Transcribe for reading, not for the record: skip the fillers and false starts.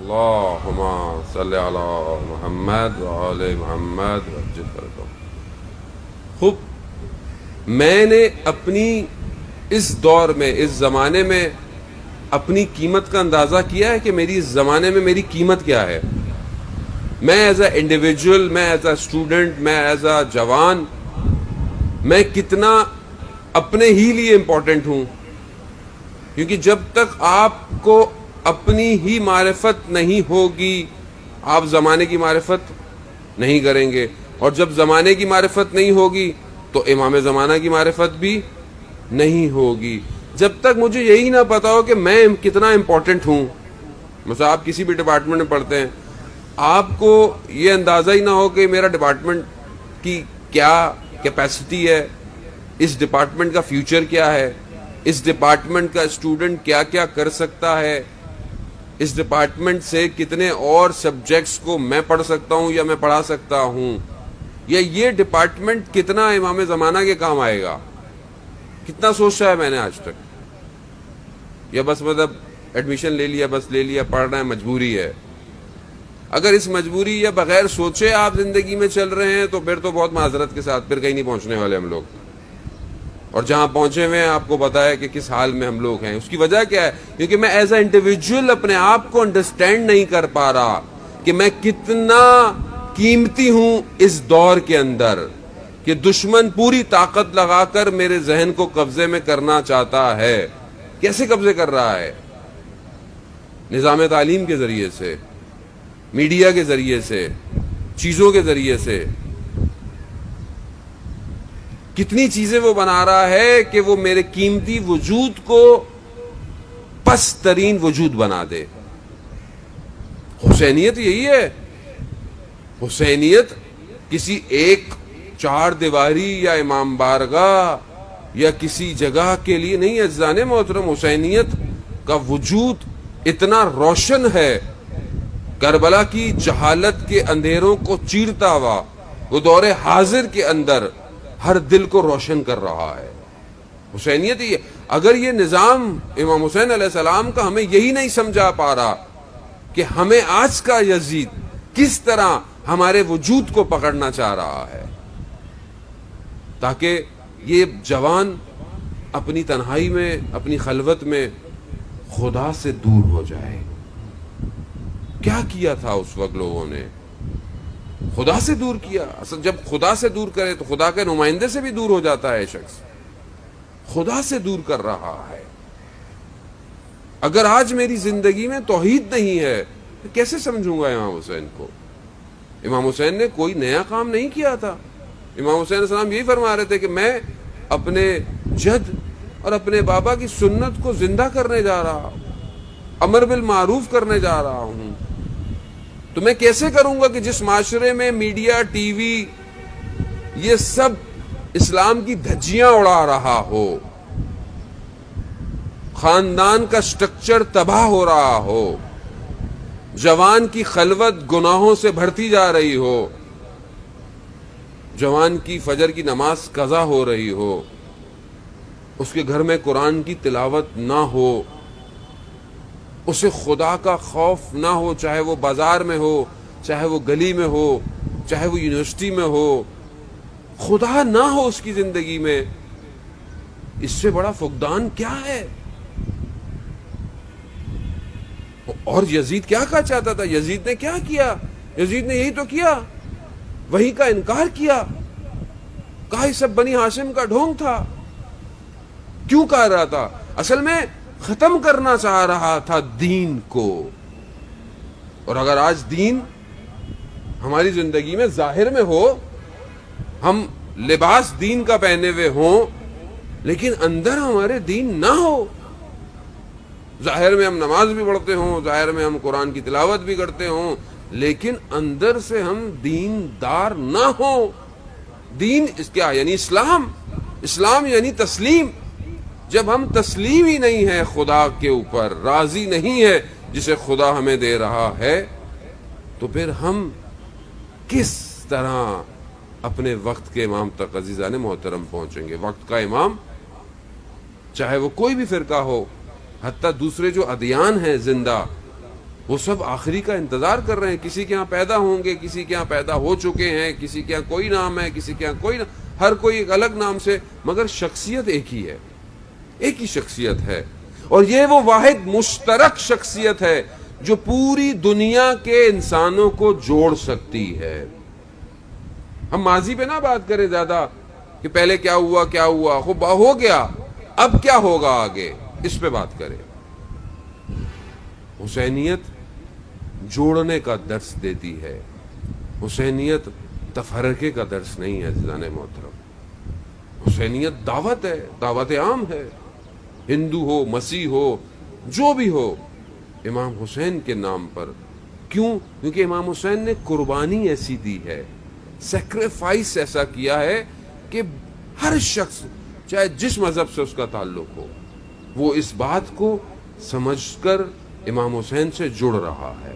اللہم صلی علی محمد وآل محمد وجل فرجہ۔ خوب، میں نے اپنی اس دور میں، اس زمانے میں اپنی قیمت کا اندازہ کیا ہے کہ میری اس زمانے میں میری قیمت کیا ہے۔ میں ایز اے انڈیویجول، میں ایز اے اسٹوڈنٹ، میں ایز اے جوان، میں کتنا اپنے ہی لیے امپورٹنٹ ہوں۔ کیونکہ جب تک آپ کو اپنی ہی معرفت نہیں ہوگی، آپ زمانے کی معرفت نہیں کریں گے، اور جب زمانے کی معرفت نہیں ہوگی تو امام زمانہ کی معرفت بھی نہیں ہوگی۔ جب تک مجھے یہی نہ پتا ہو کہ میں کتنا امپورٹنٹ ہوں، مثلا آپ کسی بھی ڈپارٹمنٹ میں پڑھتے ہیں، آپ کو یہ اندازہ ہی نہ ہو کہ میرا ڈپارٹمنٹ کی کیا کیپیسٹی ہے، اس ڈپارٹمنٹ کا فیوچر کیا ہے، اس ڈپارٹمنٹ کا اسٹوڈنٹ کیا کیا کر سکتا ہے، اس ڈپارٹمنٹ سے کتنے اور سبجیکٹس کو میں پڑھ سکتا ہوں یا میں پڑھا سکتا ہوں، یا یہ ڈپارٹمنٹ کتنا امام زمانہ کے کام آئے گا، کتنا سوچا ہے میں نے آج تک، یا بس مطلب ایڈمیشن لے لیا، بس لے لیا، پڑھنا ہے، مجبوری ہے۔ اگر اس مجبوری یا بغیر سوچے آپ زندگی میں چل رہے ہیں تو پھر تو بہت معذرت کے ساتھ پھر کہیں نہیں پہنچنے والے ہم لوگ، اور جہاں پہنچے ہوئے ہیں آپ کو پتا ہے کہ کس حال میں ہم لوگ ہیں۔ اس کی وجہ کیا ہے؟ کیونکہ میں ایز اے انڈیویجول اپنے آپ کو انڈرسٹینڈ نہیں کر پا رہا کہ میں کتنا قیمتی ہوں اس دور کے اندر، کہ دشمن پوری طاقت لگا کر میرے ذہن کو قبضے میں کرنا چاہتا ہے۔ کیسے قبضے کر رہا ہے؟ نظام تعلیم کے ذریعے سے، میڈیا کے ذریعے سے، چیزوں کے ذریعے سے۔ کتنی چیزیں وہ بنا رہا ہے کہ وہ میرے قیمتی وجود کو پست ترین وجود بنا دے۔ حسینیت یہی ہے۔ حسینیت کسی ایک چار دیواری یا امام بارگاہ یا کسی جگہ کے لیے نہیں ہے۔ عزیزان محترم، حسینیت کا وجود اتنا روشن ہے، کربلا کی جہالت کے اندھیروں کو چیرتا ہوا وہ دور حاضر کے اندر ہر دل کو روشن کر رہا ہے۔ حسینیت ہی ہے۔ اگر یہ نظام امام حسین علیہ السلام کا ہمیں یہی نہیں سمجھا پا رہا کہ ہمیں آج کا یزید کس طرح ہمارے وجود کو پکڑنا چاہ رہا ہے، تاکہ یہ جوان اپنی تنہائی میں، اپنی خلوت میں خدا سے دور ہو جائے۔ کیا کیا تھا اس وقت لوگوں نے؟ خدا سے دور کیا۔ اصل جب خدا سے دور کرے تو خدا کے نمائندے سے بھی دور ہو جاتا ہے شخص۔ خدا سے دور کر رہا ہے۔ اگر آج میری زندگی میں توحید نہیں ہے تو کیسے سمجھوں گا امام حسین کو؟ امام حسین نے کوئی نیا کام نہیں کیا تھا۔ امام حسین علیہ السلام یہی فرما رہے تھے کہ میں اپنے جد اور اپنے بابا کی سنت کو زندہ کرنے جا رہا ہوں، امر بالمعروف کرنے جا رہا ہوں۔ تو میں کیسے کروں گا کہ جس معاشرے میں میڈیا، ٹی وی یہ سب اسلام کی دھجیاں اڑا رہا ہو، خاندان کا سٹرکچر تباہ ہو رہا ہو، جوان کی خلوت گناہوں سے بڑھتی جا رہی ہو، جوان کی فجر کی نماز قضا ہو رہی ہو، اس کے گھر میں قرآن کی تلاوت نہ ہو، اسے خدا کا خوف نہ ہو، چاہے وہ بازار میں ہو، چاہے وہ گلی میں ہو، چاہے وہ یونیورسٹی میں ہو، خدا نہ ہو اس کی زندگی میں، اس سے بڑا فقدان کیا ہے؟ اور یزید کیا چاہتا تھا؟ یزید نے کیا کیا؟ یزید نے یہی تو کیا، وہی کا انکار کیا، کہا یہ سب بنی ہاشم کا ڈھونگ تھا۔ کیوں کہہ رہا تھا؟ اصل میں ختم کرنا چاہ رہا تھا دین کو۔ اور اگر آج دین ہماری زندگی میں ظاہر میں ہو، ہم لباس دین کا پہنے ہوئے ہوں، لیکن اندر ہمارے دین نہ ہو، ظاہر میں ہم نماز بھی پڑھتے ہوں، ظاہر میں ہم قرآن کی تلاوت بھی کرتے ہوں، لیکن اندر سے ہم دین دار نہ ہوں۔ دین اس کیا یعنی اسلام، اسلام یعنی تسلیم۔ جب ہم تسلیم ہی نہیں ہے خدا کے اوپر، راضی نہیں ہے جسے خدا ہمیں دے رہا ہے، تو پھر ہم کس طرح اپنے وقت کے امام تک عزیزان محترم پہنچیں گے؟ وقت کا امام چاہے وہ کوئی بھی فرقہ ہو، حتیٰ دوسرے جو ادیان ہیں زندہ، وہ سب آخری کا انتظار کر رہے ہیں. کسی کے ہاں پیدا ہوں گے, کسی کے ہاں پیدا ہو چکے ہیں, کسی کے ہاں کوئی نام ہے, کسی کے ہاں کوئی نام, ہر کوئی ایک الگ نام سے, مگر شخصیت ایک ہی ہے, ایک ہی شخصیت ہے. اور یہ وہ واحد مشترک شخصیت ہے جو پوری دنیا کے انسانوں کو جوڑ سکتی ہے. ہم ماضی پہ نہ بات کریں زیادہ کہ پہلے کیا ہوا خوب ہو گیا, اب کیا ہوگا آگے, اس پہ بات کریں. حسینیت جوڑنے کا درس دیتی ہے, حسینیت تفرقے کا درس نہیں ہے. عزیزان محترم, حسینیت دعوت ہے, دعوت عام ہے. ہندو ہو, مسیح ہو, جو بھی ہو, امام حسین کے نام پر. کیوں؟ کیونکہ امام حسین نے قربانی ایسی دی ہے, سیکریفائس ایسا کیا ہے کہ ہر شخص چاہے جس مذہب سے اس کا تعلق ہو, وہ اس بات کو سمجھ کر امام حسین سے جڑ رہا ہے.